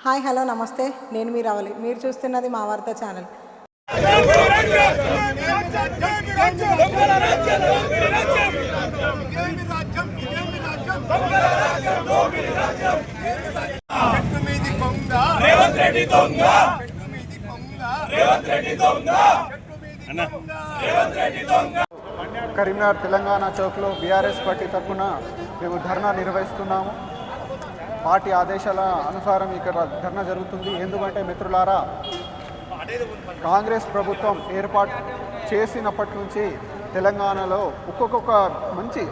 Hi hello నమస్తే, నేను మీ రావలి. మీరు చూస్తున్నది మా వార్త ఛానల్. కరీంనగర్ తెలంగాణ చౌక్లో బీఆర్ఎస్ పార్టీ తరఫున మేము ధర్నా నిర్వహిస్తున్నాము. పార్టీ ఆదేశాల అనుసారం ఇక్కడ ధర్నా జరుగుతుంది. ఎందుకంటే మిత్రులారా, కాంగ్రెస్ ప్రభుత్వం ఏర్పాటు చేసినప్పటి నుంచి తెలంగాణలో ఒక్కొక్క మంచి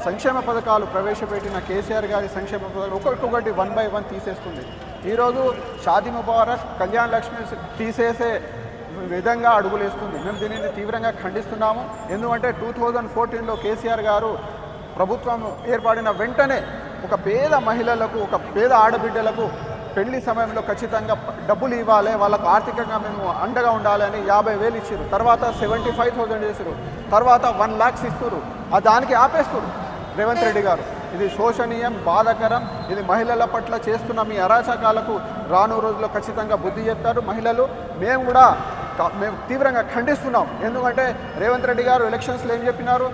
సంక్షేమ పథకాలు ప్రవేశపెట్టిన కేసీఆర్ గారి సంక్షేమ పథకాలు ఒక్కొక్కటి 1 by 1 తీసేస్తుంది. ఈరోజు షాదీ ముబారక్, కళ్యాణ్ లక్ష్మి తీసేసే విధంగా అడుగులేస్తుంది. మేము దీనిని తీవ్రంగా ఖండిస్తున్నాము. ఎందుకంటే 2014లో కేసీఆర్ గారు ప్రభుత్వం ఏర్పడిన వెంటనే ఒక పేద మహిళలకు, ఒక పేద ఆడబిడ్డలకు పెళ్లి సమయంలో ఖచ్చితంగా డబ్బులు ఇవ్వాలి, వాళ్ళకు ఆర్థికంగా మేము అండగా ఉండాలని 50,000 ఇచ్చారు. తర్వాత 75,000 చేశారు. తర్వాత 1 lakhs ఇస్తారు. దానికి ఆపేస్తారు రేవంత్ రెడ్డి గారు. ఇది శోషనీయం, బాధాకరం. ఇది మహిళల పట్ల చేస్తున్న మీ అరాచకాలకు రాను రోజుల్లో ఖచ్చితంగా బుద్ధి చెప్తారు మహిళలు. మేము తీవ్రంగా ఖండిస్తున్నాం. ఎందుకంటే రేవంత్ రెడ్డి గారు ఎలక్షన్స్లో ఏం చెప్పినారు?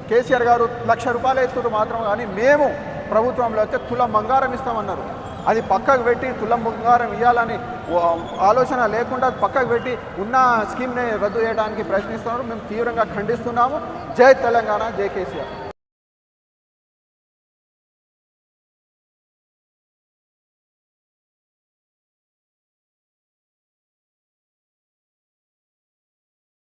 కేసీఆర్ గారు ₹1,00,000 ఇస్తారు మాత్రం, కానీ మేము ప్రభుత్వంలో అయితే తులం బంగారం ఇస్తామన్నారు. అది పక్కకు పెట్టి తులం బంగారం ఇవ్వాలని ఆలోచన లేకుండా పక్కకు పెట్టి ఉన్న స్కీమ్ని రద్దు చేయడానికి ప్రయత్నిస్తున్నారు. మేము తీవ్రంగా ఖండిస్తున్నాము. జై తెలంగాణ, జై కేసీఆర్.